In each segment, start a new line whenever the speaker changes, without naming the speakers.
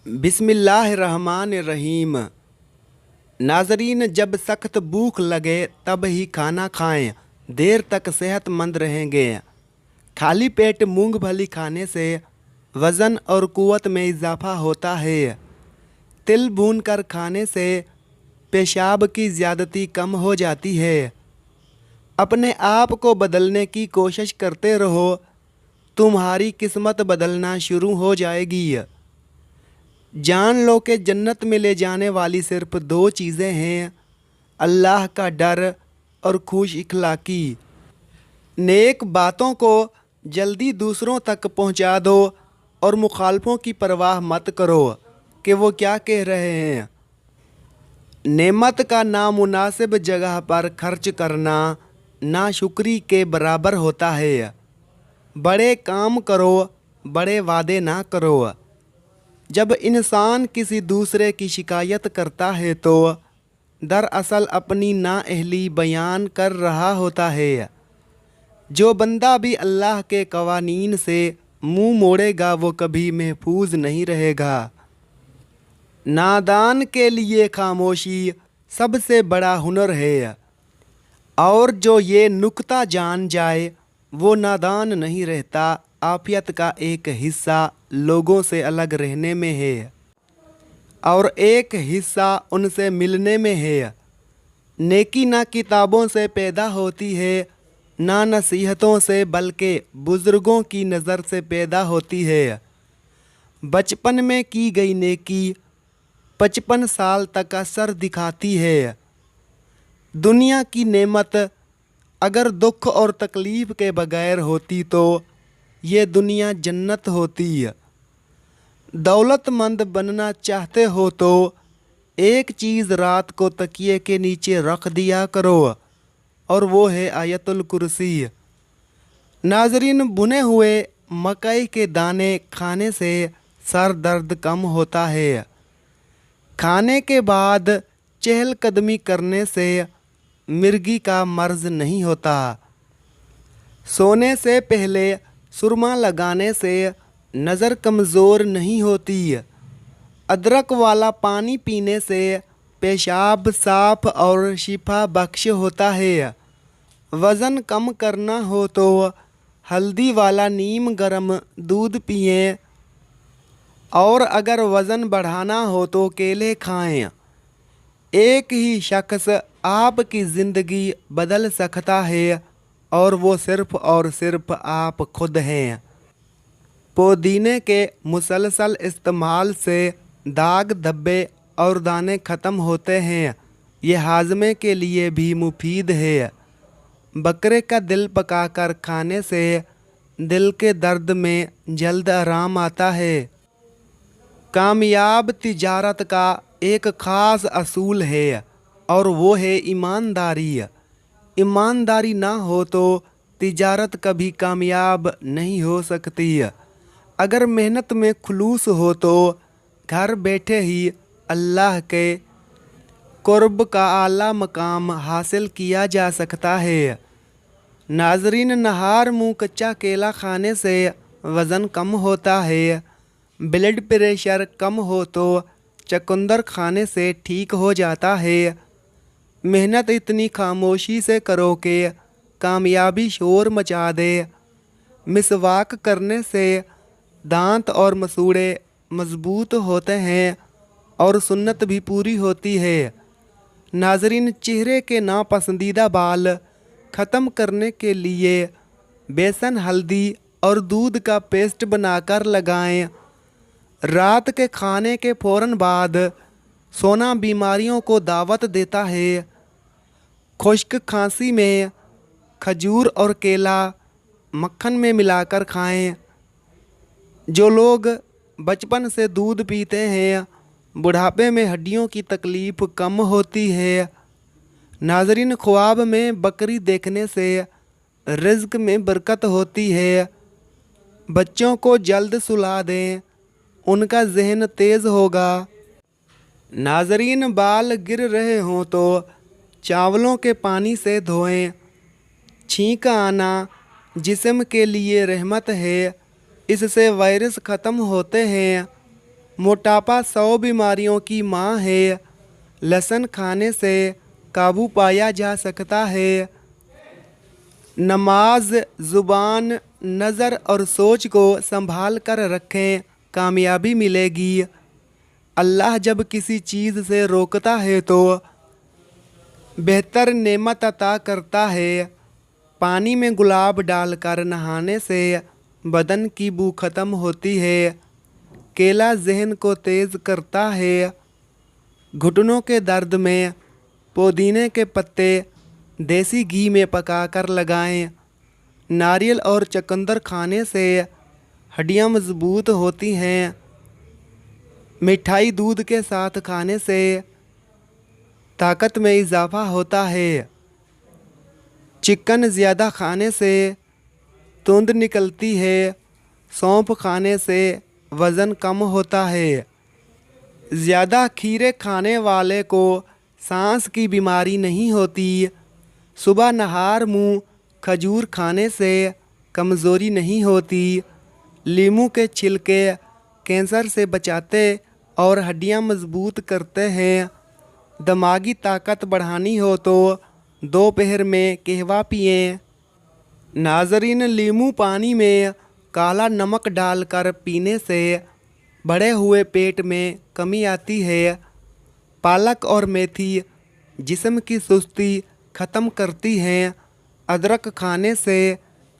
बिस्मिल्लाहिर्रहमानिर्रहीम। नाज़रीन, जब सख्त भूख लगे तब ही खाना खाएं, देर तक सेहतमंद रहेंगे। खाली पेट मूंगफली खाने से वज़न और क़ुव्वत में इजाफ़ा होता है। तिल भून कर खाने से पेशाब की ज़्यादती कम हो जाती है। अपने आप को बदलने की कोशिश करते रहो, तुम्हारी किस्मत बदलना शुरू हो जाएगी। जान लो कि जन्नत में ले जाने वाली सिर्फ दो चीज़ें हैं, अल्लाह का डर और खुश इखलाकी। नेक बातों को जल्दी दूसरों तक पहुंचा दो और मुखालफों की परवाह मत करो कि वो क्या कह रहे हैं। नेमत का नामुनासिब जगह पर खर्च करना नाशुक्री के बराबर होता है। बड़े काम करो, बड़े वादे ना करो। जब इंसान किसी दूसरे की शिकायत करता है तो दरअसल अपनी नाअहली बयान कर रहा होता है। जो बंदा भी अल्लाह के कवानीन से मुंह मोड़ेगा वो कभी महफूज नहीं रहेगा। नादान के लिए खामोशी सबसे बड़ा हुनर है, और जो ये नुक्ता जान जाए वो नादान नहीं रहता। आफियत का एक हिस्सा लोगों से अलग रहने में है और एक हिस्सा उनसे मिलने में है। नेकी ना किताबों से पैदा होती है, ना नसीहतों से, बल्कि बुज़ुर्गों की नज़र से पैदा होती है। बचपन में की गई नेकी 55 साल तक असर दिखाती है। दुनिया की नेमत अगर दुख और तकलीफ़ के बगैर होती तो ये दुनिया जन्नत होती। दौलतमंद बनना चाहते हो तो एक चीज़ रात को तकिए के नीचे रख दिया करो, और वो है आयतुल कुर्सी। नाज़रीन, भुने हुए मकई के दाने खाने से सर दर्द कम होता है। खाने के बाद चहलकदमी करने से मिर्गी का मर्ज नहीं होता। सोने से पहले सुरमा लगाने से नज़र कमज़ोर नहीं होती। अदरक वाला पानी पीने से पेशाब साफ और शिफा बख्श होता है। वज़न कम करना हो तो हल्दी वाला नीम गर्म दूध पिएं, और अगर वज़न बढ़ाना हो तो केले खाएं। एक ही शख्स आपकी ज़िंदगी बदल सकता है, और वो सिर्फ़ और सिर्फ आप खुद हैं। पुदीने के मुसलसल इस्तेमाल से दाग धब्बे और दाने ख़त्म होते हैं। ये हाजमे के लिए भी मुफीद है। बकरे का दिल पकाकर खाने से दिल के दर्द में जल्द आराम आता है। कामयाब तिजारत का एक ख़ास असूल है, और वो है ईमानदारी। ईमानदारी ना हो तो तिजारत कभी कामयाब नहीं हो सकती। अगर मेहनत में खुलूस हो तो घर बैठे ही अल्लाह के कुर्ब का आला मकाम हासिल किया जा सकता है। नाज़रीन, नहार मुँह कच्चा केला खाने से वज़न कम होता है। ब्लड प्रेशर कम हो तो चुकंदर खाने से ठीक हो जाता है। मेहनत इतनी खामोशी से करो कि कामयाबी शोर मचा दे। मिसवाक करने से दांत और मसूड़े मजबूत होते हैं और सुन्नत भी पूरी होती है। नाज़रीन, चेहरे के नापसंदीदा बाल ख़त्म करने के लिए बेसन, हल्दी और दूध का पेस्ट बनाकर लगाएं। रात के खाने के फ़ौरन बाद सोना बीमारियों को दावत देता है। खुश्क खांसी में खजूर और केला मक्खन में मिलाकर खाएं। जो लोग बचपन से दूध पीते हैं, बुढ़ापे में हड्डियों की तकलीफ़ कम होती है। नाज़रीन, ख्वाब में बकरी देखने से रिज़्क में बरकत होती है। बच्चों को जल्द सुला दें, उनका जहन तेज़ होगा। नाज़रीन, बाल गिर रहे हों तो चावलों के पानी से धोएं। छींक आना जिस्म के लिए रहमत है, इससे वायरस ख़त्म होते हैं। मोटापा 100 बीमारियों की माँ है। लहसुन खाने से काबू पाया जा सकता है। नमाज ज़ुबान, नज़र और सोच को संभाल कर रखें, कामयाबी मिलेगी। अल्लाह जब किसी चीज़ से रोकता है तो बेहतर नेमत अता करता है। पानी में गुलाब डालकर नहाने से बदन की बू ख़त्म होती है। केला जहन को तेज़ करता है। घुटनों के दर्द में पुदीने के पत्ते देसी घी में पकाकर लगाएं। नारियल और चुकंदर खाने से हड्डियां मजबूत होती हैं। मिठाई दूध के साथ खाने से ताकत में इजाफा होता है। चिकन ज़्यादा खाने से तुंद निकलती है। सौंफ खाने से वज़न कम होता है। ज़्यादा खीरे खाने वाले को सांस की बीमारी नहीं होती। सुबह नहार मुँह खजूर खाने से कमज़ोरी नहीं होती। लीमू के छिलके कैंसर से बचाते और हड्डियां मजबूत करते हैं। दिमागी ताकत बढ़ानी हो तो दोपहर में कहवा पिएं। नाजरीन, लीमू पानी में काला नमक डालकर पीने से बढ़े हुए पेट में कमी आती है। पालक और मेथी जिस्म की सुस्ती ख़त्म करती हैं। अदरक खाने से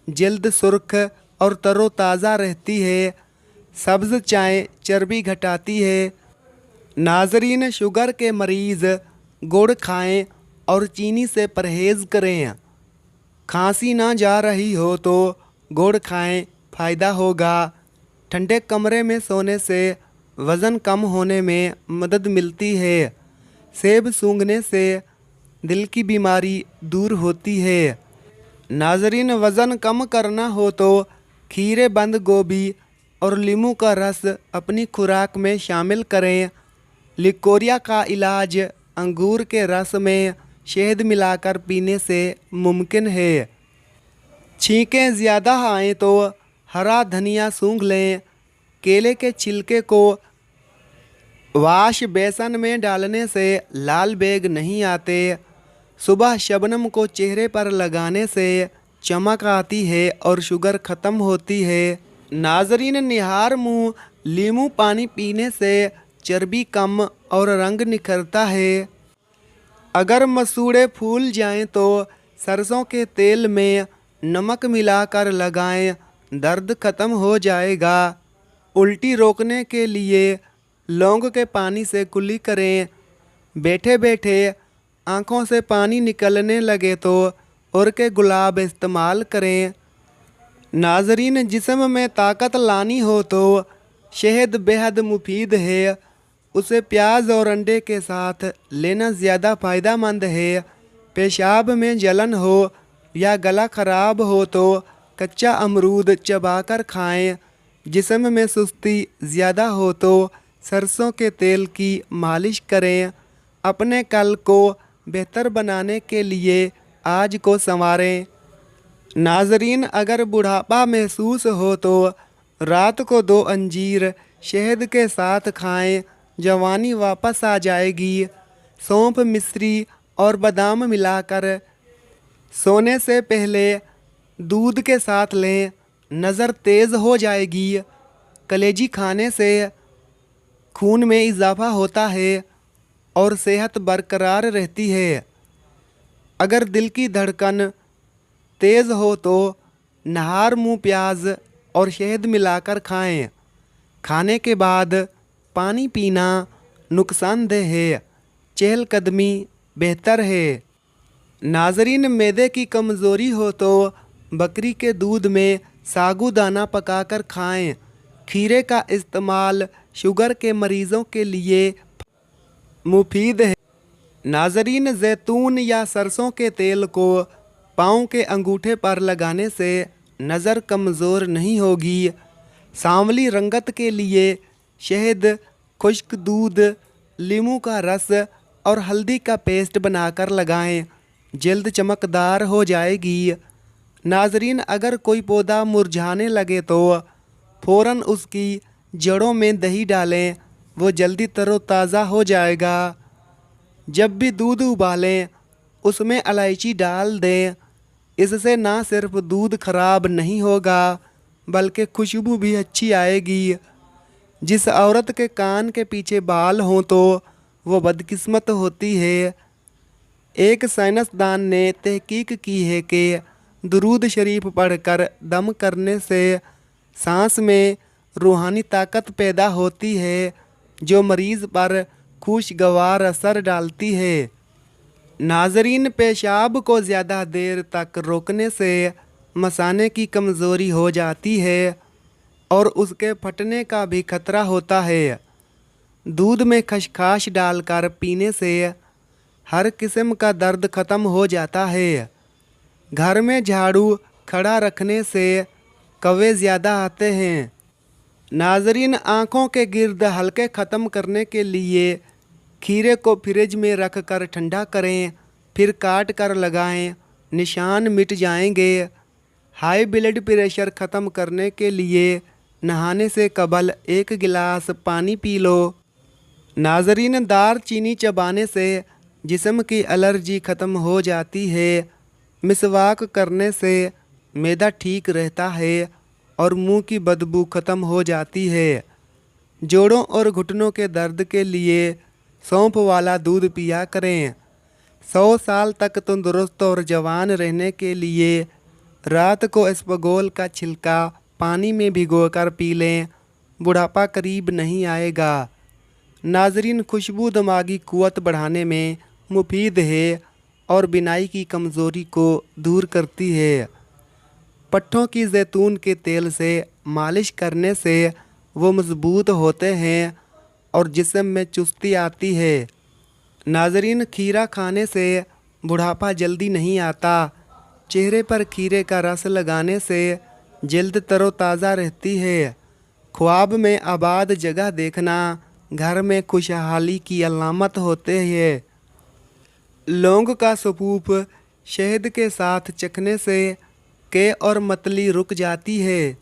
जल्द सुर्ख और तरोताज़ा रहती है। सब्ज़ चाय चर्बी घटाती है। नाजरीन, शुगर के मरीज़ गुड़ खाएं और चीनी से परहेज़ करें। खांसी ना जा रही हो तो गुड़ खाएं, फ़ायदा होगा। ठंडे कमरे में सोने से वज़न कम होने में मदद मिलती है। सेब सूंघने से दिल की बीमारी दूर होती है। नाजरीन, वज़न कम करना हो तो खीरे, बंद गोभी और नींबू का रस अपनी खुराक में शामिल करें। लिकोरिया का इलाज अंगूर के रस में शहद मिलाकर पीने से मुमकिन है। छींकें ज़्यादा आएँ तो हरा धनिया सूंघ लें। केले के छिलके को वाश बेसन में डालने से लाल बेग नहीं आते। सुबह शबनम को चेहरे पर लगाने से चमक आती है और शुगर ख़त्म होती है। नाजरीन, निहार मुँह नींबू पानी पीने से चर्बी कम और रंग निखरता है। अगर मसूड़े फूल जाएं तो सरसों के तेल में नमक मिलाकर लगाएं, दर्द ख़त्म हो जाएगा। उल्टी रोकने के लिए लौंग के पानी से कुल्ली करें। बैठे बैठे आँखों से पानी निकलने लगे तो उर के गुलाब इस्तेमाल करें। नाजरीन, जिस्म में ताकत लानी हो तो शहद बेहद मुफीद है। उसे प्याज और अंडे के साथ लेना ज़्यादा फ़ायदेमंद है। पेशाब में जलन हो या गला ख़राब हो तो कच्चा अमरूद चबाकर खाएं। जिस्म में सुस्ती ज़्यादा हो तो सरसों के तेल की मालिश करें। अपने कल को बेहतर बनाने के लिए आज को संवारें। नाजरीन, अगर बुढ़ापा महसूस हो तो रात को 2 अंजीर शहद के साथ खाएं, जवानी वापस आ जाएगी। सौंफ, मिश्री और बादाम मिलाकर सोने से पहले दूध के साथ लें, नज़र तेज़ हो जाएगी। कलेजी खाने से खून में इजाफा होता है और सेहत बरकरार रहती है। अगर दिल की धड़कन तेज़ हो तो नहार मुँह प्याज और शहद मिलाकर खाएं। खाने के बाद पानी पीना नुकसानदेह है। चहलकदमी बेहतर है। नाजरीन, मैदे की कमज़ोरी हो तो बकरी के दूध में साबूदाना पकाकर खाएं। खीरे का इस्तेमाल शुगर के मरीज़ों के लिए मुफीद है। नाजरीन, जैतून या सरसों के तेल को पाँव के अंगूठे पर लगाने से नज़र कमज़ोर नहीं होगी। सांवली रंगत के लिए शहद, खुश्क दूध, नींबू का रस और हल्दी का पेस्ट बनाकर लगाएं, जल्द चमकदार हो जाएगी। नाजरीन, अगर कोई पौधा मुरझाने लगे तो फ़ौरन उसकी जड़ों में दही डालें, वो जल्दी तरोताज़ा हो जाएगा। जब भी दूध उबालें उसमें इलायची डाल दें। इससे ना सिर्फ दूध खराब नहीं होगा बल्कि खुशबू भी अच्छी आएगी। जिस औरत के कान के पीछे बाल हों तो वो बदकिस्मत होती है। एक साइंसदान ने तहकीक की है कि दुरूद शरीफ पढ़कर दम करने से सांस में रूहानी ताकत पैदा होती है जो मरीज़ पर खुशगवार असर डालती है। नाजरीन, पेशाब को ज़्यादा देर तक रोकने से मसाने की कमज़ोरी हो जाती है और उसके फटने का भी खतरा होता है। दूध में खसखस डालकर पीने से हर किस्म का दर्द ख़त्म हो जाता है। घर में झाड़ू खड़ा रखने से कौवे ज़्यादा आते हैं। नाजरीन, आँखों के गिर्द हल्के ख़त्म करने के लिए खीरे को फ्रिज में रख कर ठंडा करें, फिर काट कर लगाएं, निशान मिट जाएंगे। हाई ब्लड प्रेशर ख़त्म करने के लिए नहाने से कबल 1 गिलास पानी पी लो। नाजरीन, दालचीनी चबाने से जिस्म की एलर्जी ख़त्म हो जाती है। मिसवाक करने से मैदा ठीक रहता है और मुंह की बदबू ख़त्म हो जाती है। जोड़ों और घुटनों के दर्द के लिए सौंफ वाला दूध पिया करें। 100 साल तक तंदुरुस्त और जवान रहने के लिए रात को इसबगोल का छिलका पानी में भिगोकर पी लें, बुढ़ापा करीब नहीं आएगा। नाजरीन, खुशबू दिमागी कुव्वत बढ़ाने में मुफीद है और बिनाई की कमज़ोरी को दूर करती है। पट्ठों की जैतून के तेल से मालिश करने से वो मज़बूत होते हैं और जिस्म में चुस्ती आती है। नाजरीन, खीरा खाने से बुढ़ापा जल्दी नहीं आता। चेहरे पर खीरे का रस लगाने से जल्द तरोताज़ा रहती है। ख्वाब में आबाद जगह देखना घर में खुशहाली की अलामत होते हैं। लौंग का सूप शहद के साथ चखने से कै और मतली रुक जाती है।